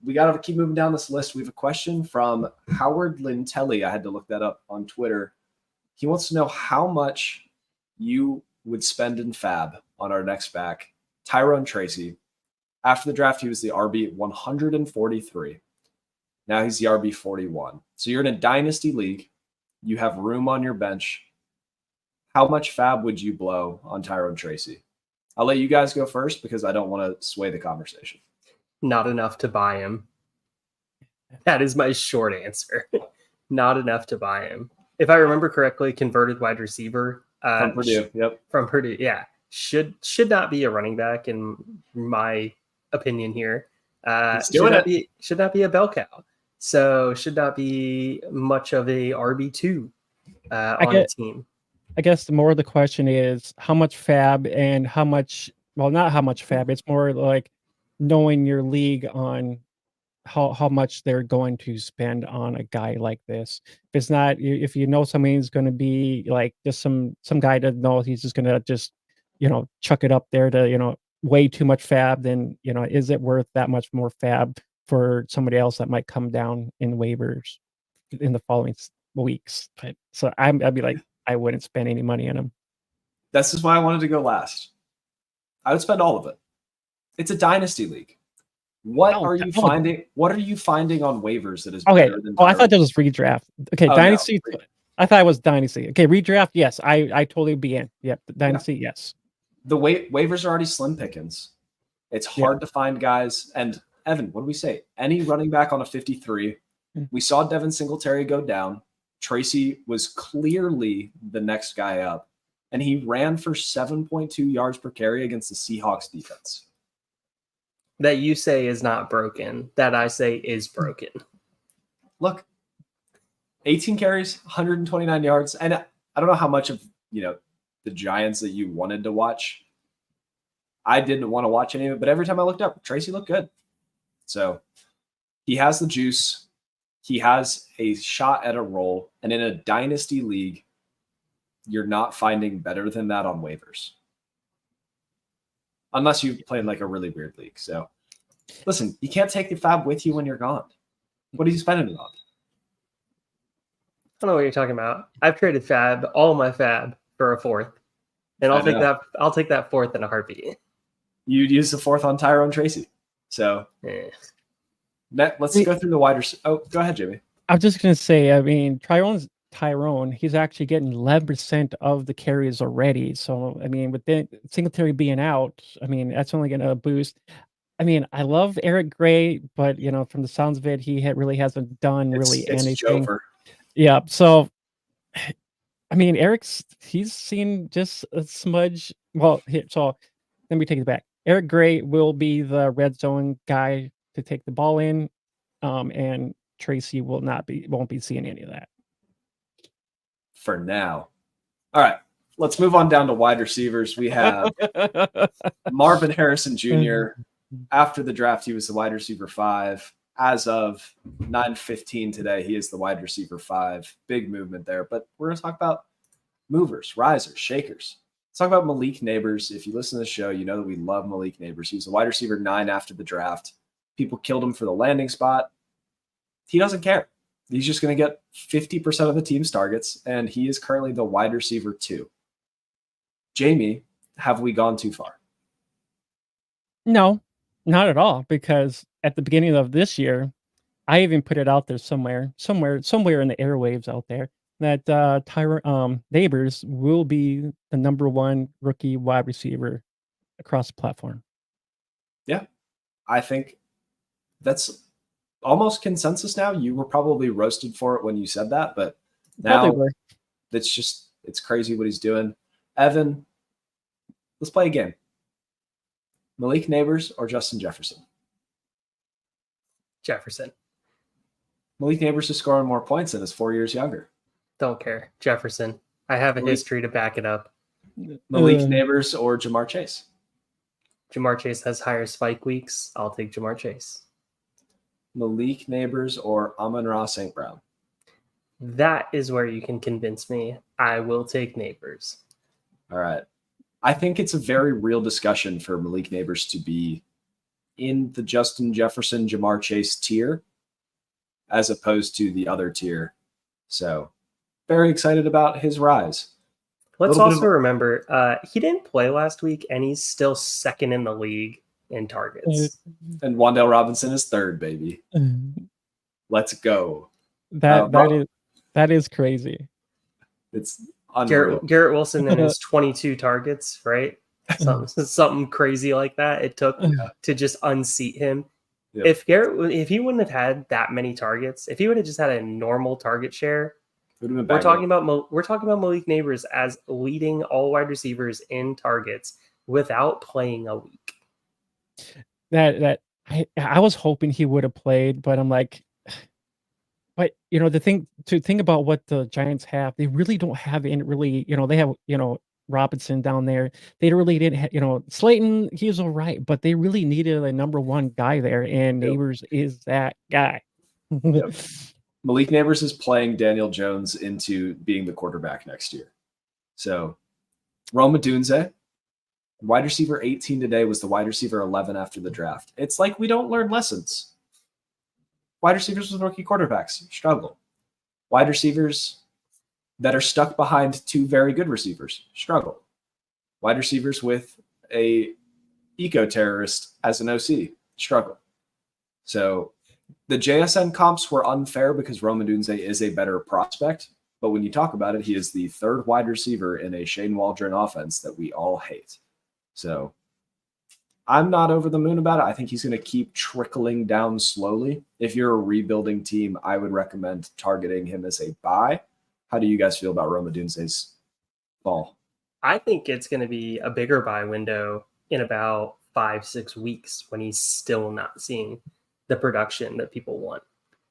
We got to keep moving down this list. We have a question from Howard Lintelli. I had to look that up on Twitter. He wants to know how much you would spend in fab on our next back, Tyrone Tracy. After the draft, he was the RB 143. Now he's the RB 41. So you're in a dynasty league. You have room on your bench. How much fab would you blow on Tyrone Tracy? I'll let you guys go first because I don't want to sway the conversation. Not enough to buy him. That is my short answer. Not enough to buy him. If I remember correctly, converted wide receiver. From Purdue, yep. From Purdue, yeah. Should not be a running back in my opinion here. Should not be a bell cow. So should not be much of a RB2 on a team. I guess the more the question is how much fab and how much, well, not how much fab. It's more like knowing your league on how much they're going to spend on a guy like this. If somebody's going to be like just some guy that knows he's just going to just, chuck it up there to, way too much fab, then, is it worth that much more fab for somebody else that might come down in waivers in the following weeks? So I'd be like, I wouldn't spend any money on him. This is why I wanted to go last. I would spend all of it. It's a dynasty league. What are you finding? What are you finding on waivers that is better than? I thought that was redraft. Okay, dynasty. No. I thought it was dynasty. Okay, redraft. Yes, I totally be in. Yep, dynasty. Yeah. Yes. The waivers are already slim pickings. It's hard to find guys. And Evan, what do we say? Any running back on a 53. We saw Devin Singletary go down. Tracy was clearly the next guy up, and he ran for 7.2 yards per carry against the Seahawks defense. That you say is not broken, that I say is broken. Look, 18 carries, 129 yards. And I don't know how much of, the Giants that you wanted to watch. I didn't want to watch any of it, but every time I looked up, Tracy looked good. So he has the juice. He has a shot at a role. And in a dynasty league, you're not finding better than that on waivers. Unless you play in like a really weird league. So listen, you can't take the fab with you when you're gone. What are you spending it on? I don't know what you're talking about. I've traded fab, all my fab, for a fourth. And I'll take that fourth in a heartbeat. You'd use the fourth on Tyrone Tracy. So let's go through the wider. Oh, go ahead, Jimmy. I was just gonna say, I mean, Tyrone, he's actually getting 11% of the carries already. So, I mean, with Singletary being out, I mean, that's only going to boost. I mean, I love Eric Gray, but, from the sounds of it, he really hasn't done anything. Yeah. So, I mean, he's seen just a smudge. Well, so let me take it back. Eric Gray will be the red zone guy to take the ball in, and Tracy won't be seeing any of that. For now. All right, let's move on down to wide receivers. We have Marvin Harrison Jr. After the draft, he was the wide receiver 5. As of 9:15 today, he is the wide receiver 5. Big movement there. But we're going to talk about movers, risers, shakers. Let's talk about Malik Nabers. If you listen to the show, you know that we love Malik Nabers. He was the wide receiver 9 after the draft. People killed him for the landing spot. He doesn't care. He's just going to get 50% of the team's targets, and he is currently the wide receiver 2. Jamie, have we gone too far? No, not at all, because at the beginning of this year, I even put it out there somewhere in the airwaves out there that Nabers will be the number 1 rookie wide receiver across the platform. Yeah, I think that's almost consensus now. You were probably roasted for it when you said that, but Probably now were. it's crazy what he's doing. Evan, let's play a game. Malik Nabers or Justin Jefferson? Jefferson. Malik Nabers is scoring more points and is 4 years younger. Don't care. Jefferson. I have a history to back it up. Malik Nabers or Jamar Chase? Jamar Chase has higher spike weeks. I'll take Jamar Chase. Malik Nabers or Amon-Ra St. Brown? That is where you can convince me. I will take Neighbors. All right. I think it's a very real discussion for Malik Nabers to be in the Justin Jefferson, Jamar Chase tier as opposed to the other tier. So very excited about his rise. Let's also remember he didn't play last week, and he's still second in the league in targets. And Wan'Dale Robinson is third, baby. Let's go. That is crazy. It's unreal. Garrett Wilson and his 22 targets, right? Something crazy like that. It took to just unseat him. Yep. If he wouldn't have had that many targets, if he would have just had a normal target share, we're talking about Malik Nabers as leading all wide receivers in targets without playing a week. I was hoping he would have played, but I'm like, but the thing about what the Giants have, they really don't have any really. They have Robinson down there. They really didn't have, Slayton, he's all right, but they really needed a number one guy there, and Nabers is that guy. Yep. Malik Nabers is playing Daniel Jones into being the quarterback next year. So Rome Odunze, wide receiver 18 today, was the wide receiver 11 after the draft. It's like we don't learn lessons. Wide receivers with rookie quarterbacks struggle. Wide receivers that are stuck behind two very good receivers struggle. Wide receivers with a eco-terrorist as an OC struggle. So the JSN comps were unfair because Rome Odunze is a better prospect, but when you talk about it, he is the third wide receiver in a Shane Waldron offense that we all hate. So I'm not over the moon about it. I think he's going to keep trickling down slowly. If you're a rebuilding team, I would recommend targeting him as a buy. How do you guys feel about Rome Odunze's ball? I think it's going to be a bigger buy window in about 5-6 weeks when he's still not seeing the production that people want.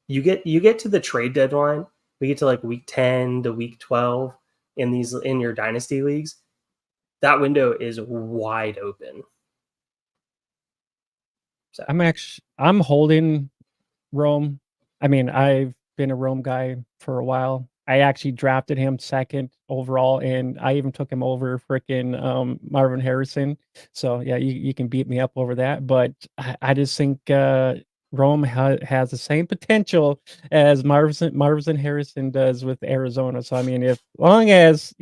You get to the trade deadline. We get to like week 10 to week 12 in your dynasty leagues. That window is wide open. So I'm holding Rome. I mean, I've been a Rome guy for a while. I actually drafted him second overall, and I even took him over freaking Marvin Harrison. So yeah, you can beat me up over that, but I just think Rome has the same potential as Marvin Harrison does with Arizona. So I mean, as long as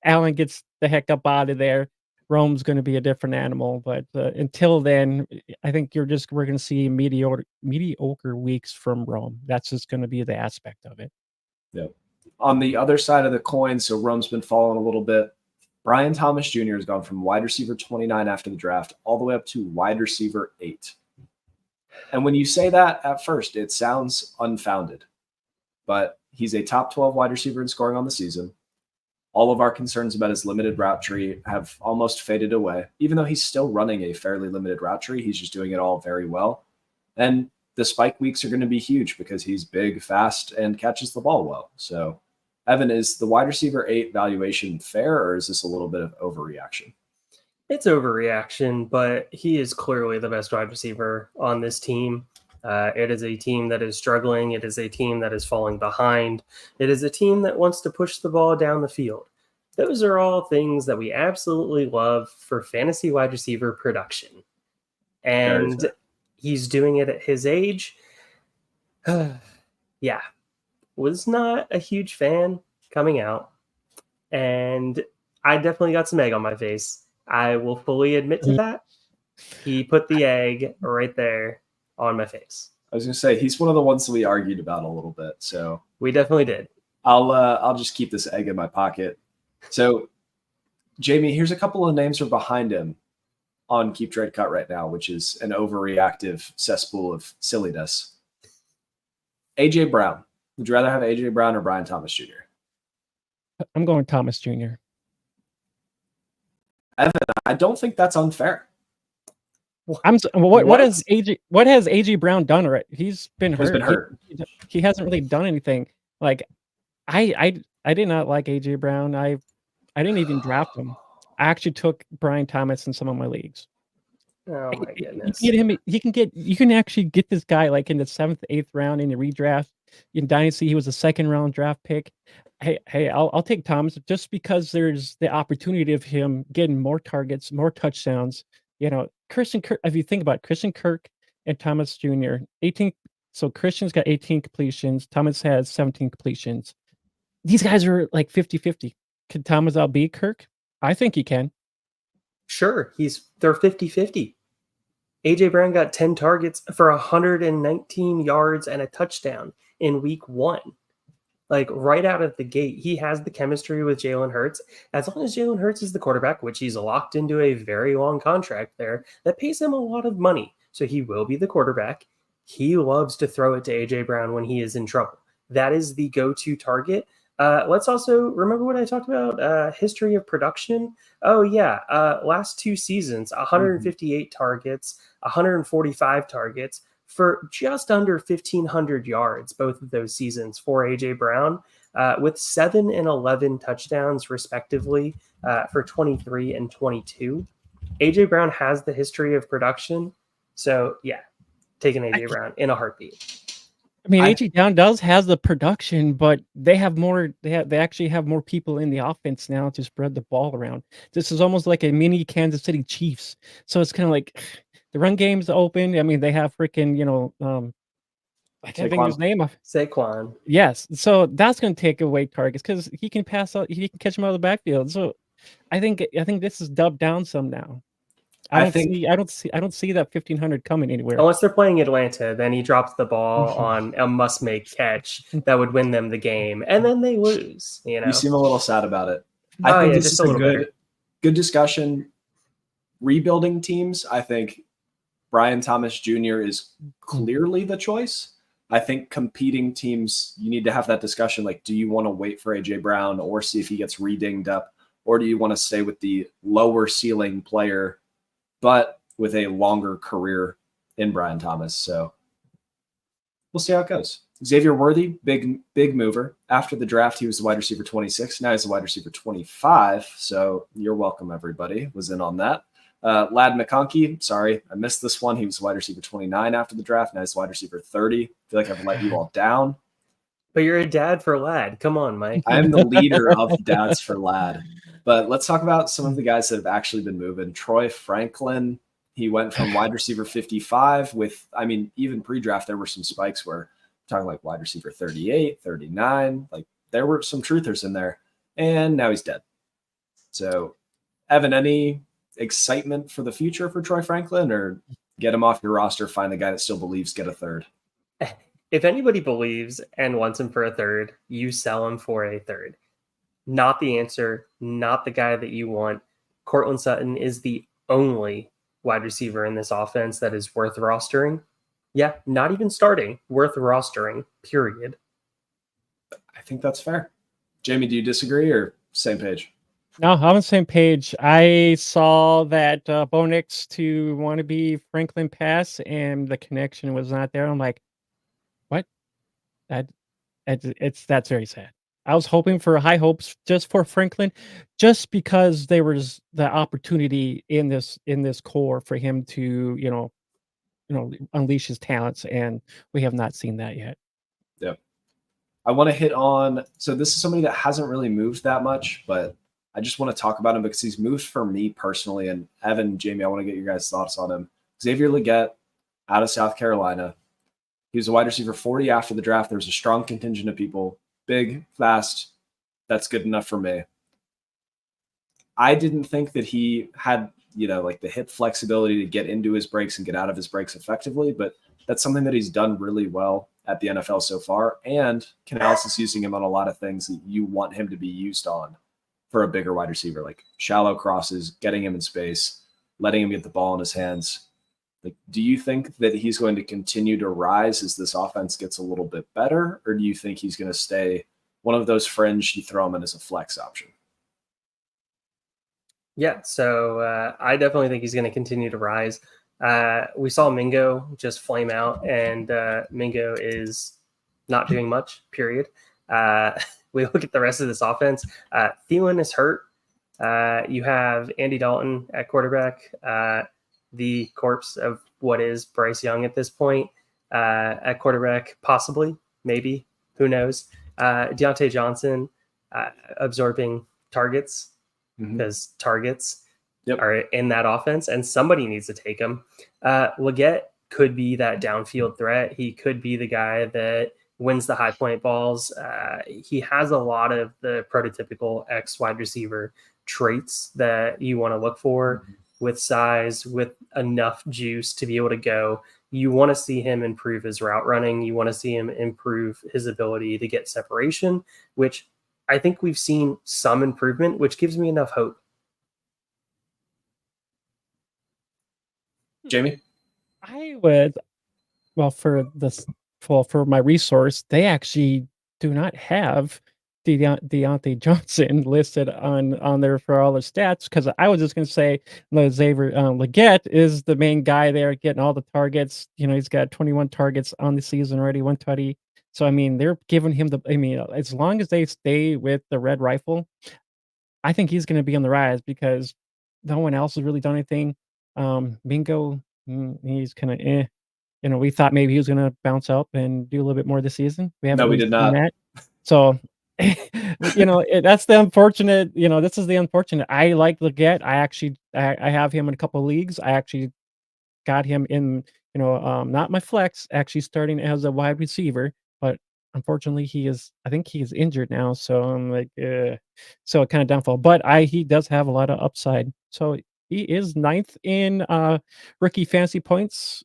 Allen gets the heck up out of there, Rome's going to be a different animal. But until then, I think we're going to see mediocre weeks from Rome. That's just going to be the aspect of it. Yeah. On the other side of the coin, so Rome's been falling a little bit. Brian Thomas Jr. has gone from wide receiver 29 after the draft all the way up to wide receiver 8. And when you say that at first, it sounds unfounded. But he's a top 12 wide receiver in scoring on the season. All of our concerns about his limited route tree have almost faded away. Even though he's still running a fairly limited route tree, he's just doing it all very well. And the spike weeks are going to be huge because he's big, fast, and catches the ball well. So, Evan, is the wide receiver 8 valuation fair, or is this a little bit of overreaction? It's overreaction, but he is clearly the best wide receiver on this team. It is a team that is struggling. It is a team that is falling behind. It is a team that wants to push the ball down the field. Those are all things that we absolutely love for fantasy wide receiver production. And he's doing it at his age. Yeah. Was not a huge fan coming out. And I definitely got some egg on my face. I will fully admit to that. He put the egg right there on my face. I was going to say, he's one of the ones that we argued about a little bit. So we definitely did. I'll just keep this egg in my pocket. So, Jamie, here's a couple of names are behind him on Keep Trade Cut right now, which is an overreactive cesspool of silliness. AJ Brown. Would you rather have AJ Brown or Brian Thomas Jr.? I'm going Thomas Jr. Evan, I don't think that's unfair. What has AJ Brown done? Right, he's been hurt. He's been hurt. He hasn't really done anything. Like I did not like AJ Brown. I didn't even draft him. I actually took Brian Thomas in some of my leagues. Oh my goodness! You can actually get this guy like in the 7th, 8th round in the redraft. In Dynasty, he was a 2nd round draft pick. Hey, I'll take Thomas just because there's the opportunity of him getting more targets, more touchdowns. You know, Christian Kirk. If you think about it, Christian Kirk and Thomas Jr. 18. So Christian's got 18 completions. Thomas has 17 completions. These guys are like 50-50. Can Thomas outbeat Kirk? I think he can. Sure, they're 50-50. AJ Brown got 10 targets for 119 yards and a touchdown in week 1. Like right out of the gate, he has the chemistry with Jalen Hurts. As long as Jalen Hurts is the quarterback, which he's locked into a very long contract there, that pays him a lot of money. So he will be the quarterback. He loves to throw it to AJ Brown when he is in trouble. That is the go-to target. Let's also remember what I talked about, history of production. Oh, yeah. Last 2 seasons, 158 targets, 145 targets for just under 1,500 yards, both of those seasons for A.J. Brown, with 7 and 11 touchdowns, respectively, for 23 and 22. A.J. Brown has the history of production. So, yeah, taking A.J. Brown in a heartbeat. I mean, AJ Brown does has the production, but they have more. They actually have more people in the offense now to spread the ball around. This is almost like a mini Kansas City Chiefs. So it's kind of like the run game's open. I mean, they have freaking I can't think of his name. Saquon. Yes, so that's going to take away targets because he can pass out. He can catch them out of the backfield. So I think this is dubbed down some now. I don't see that 1,500 coming anywhere. Unless they're playing Atlanta, then he drops the ball on a must-make catch that would win them the game, and then they lose. You seem a little sad about it. I think this is a good discussion. Rebuilding teams, I think Brian Thomas Jr. is clearly the choice. I think competing teams, you need to have that discussion. Like, do you want to wait for AJ Brown or see if he gets re-dinged up, or do you want to stay with the lower ceiling player but with a longer career in Brian Thomas? So we'll see how it goes. Xavier Worthy, big mover. After the draft, he was the wide receiver 26. Now he's the wide receiver 25. So you're welcome, everybody. Was in on that. Lad McConkey, sorry, I missed this one. He was wide receiver 29 after the draft. Now he's wide receiver 30. I feel like I've let you all down. But you're a dad for Lad. Come on, Mike. I'm the leader of dads for Lad. But let's talk about some of the guys that have actually been moving. Troy Franklin, he went from wide receiver 55 with, I mean, even pre-draft, there were some spikes where we're talking like wide receiver 38, 39. Like there were some truthers in there. And now he's dead. So, Evan, any excitement for the future for Troy Franklin, or get him off your roster, find the guy that still believes, get a third? If anybody believes and wants him for a third, you sell him for a third. Not the answer, not the guy that you want. Cortland Sutton is the only wide receiver in this offense that is worth rostering. Yeah, not even starting, worth rostering, period. I think that's fair. Jamie, do you disagree or same page? No, I'm on the same page. I saw that Bo Nix to wannabe Franklin pass, and the connection was not there. I'm like, what? That's very sad. I was hoping for high hopes just for Franklin, just because there was the opportunity in this core for him to, unleash his talents, and we have not seen that yet. Yep. I want to hit on, so this is somebody that hasn't really moved that much, but I just want to talk about him because he's moved for me personally. And Evan, Jamie, I want to get your guys' thoughts on him. Xavier Legette out of South Carolina. He was a wide receiver 40 after the draft. There was a strong contingent of people. Big, fast. That's good enough for me. I didn't think that he had, like the hip flexibility to get into his breaks and get out of his breaks effectively, but that's something that he's done really well at the NFL so far. And Canales is using him on a lot of things that you want him to be used on for a bigger wide receiver, like shallow crosses, getting him in space, letting him get the ball in his hands. Like, do you think that he's going to continue to rise as this offense gets a little bit better, or do you think he's going to stay one of those fringe, you throw him in as a flex option? Yeah, so I definitely think he's going to continue to rise. We saw Mingo just flame out, and Mingo is not doing much, period. We look at the rest of this offense. Thielen is hurt. You have Andy Dalton at quarterback, the corpse of what is Bryce Young at this point at quarterback, possibly, maybe, who knows. Deontay Johnson absorbing targets, because targets are in that offense, and somebody needs to take them. Leggett could be that downfield threat. He could be the guy that wins the high point balls. He has a lot of the prototypical X wide receiver traits that you want to look for, with size, with enough juice to be able to go. You want to see him improve his route running. You want to see him improve his ability to get separation, which I think we've seen some improvement, which gives me enough hope. Jamie? I would, for my resource, they actually do not have Deontay Johnson listed on there for all the stats, because I was just going to say Leggett is the main guy there getting all the targets. He's got 21 targets on the season already, 120. So, I mean, they're giving him as long as they stay with the red rifle, I think he's going to be on the rise, because no one else has really done anything. Mingo, he's kind of, we thought maybe he was going to bounce up and do a little bit more this season. We did not. That. So, that's the unfortunate, this is the unfortunate. I like Leggett. I have him in a couple of leagues. I actually got him in, not my flex, actually starting as a wide receiver, but unfortunately I think he is injured now. So I'm like, so kind of downfall, but he does have a lot of upside. So he is 9th in rookie fantasy points.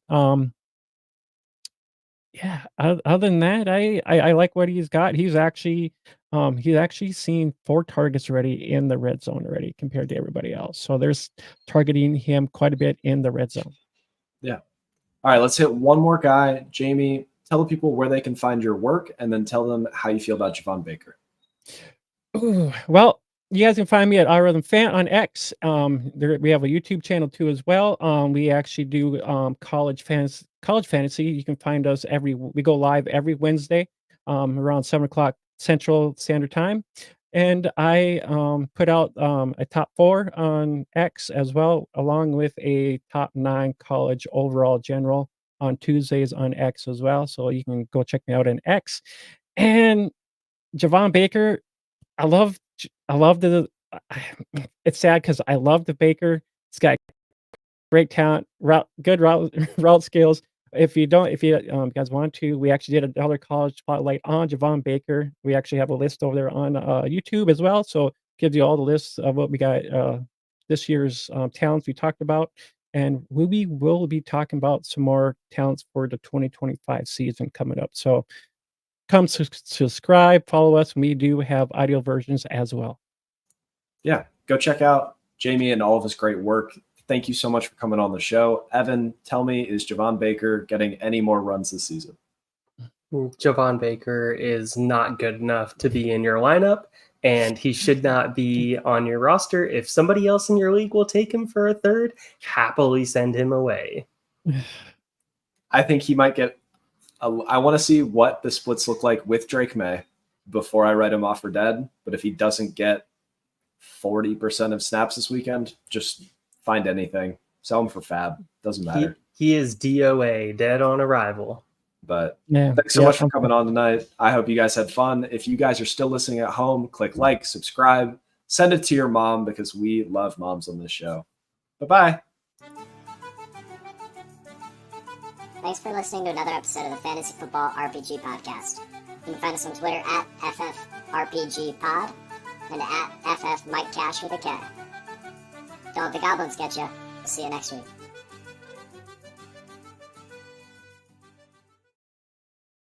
Yeah, other than that, I like what he's got. He's actually seen 4 targets already in the red zone already compared to everybody else. So there's targeting him quite a bit in the red zone. Yeah. All right, let's hit one more guy. Jamie, tell the people where they can find your work, and then tell them how you feel about Javon Baker. Ooh, well, you guys can find me at iRhythm Fan on X. We have a YouTube channel too as well. We actually do college fantasy. You can find us we go live every Wednesday around 7:00 Central Standard Time. And I put out a top 4 on X as well, along with a top 9 college overall general on Tuesdays on X as well. So you can go check me out on X. And Javon Baker, I love it's sad because I love the Baker. He's got great talent, good route skills. If you guys want to, we actually did another college spotlight on Javon Baker. We actually have a list over there on YouTube as well. So it gives you all the lists of what we got this year's talents we talked about. And we will be talking about some more talents for the 2025 season coming up. So come subscribe, follow us. We do have audio versions as well. Yeah, go check out Jamie and all of his great work. Thank you so much for coming on the show. Evan, tell me, is Javon Baker getting any more runs this season? Javon Baker is not good enough to be in your lineup, and he should not be on your roster. If somebody else in your league will take him for a third, happily send him away. I think he might get I want to see what the splits look like with Drake May before I write him off for dead. But if he doesn't get 40% of snaps this weekend, just find anything. Sell him for fab. Doesn't matter. He is DOA, dead on arrival. But thanks so much for coming on tonight. I hope you guys had fun. If you guys are still listening at home, click like, subscribe, send it to your mom, because we love moms on this show. Bye-bye. Thanks for listening to another episode of the Fantasy Football RPG Podcast. You can find us on Twitter at FFRPGPod and at FFMikeCash with a K. Don't let the goblins get you. See you next week.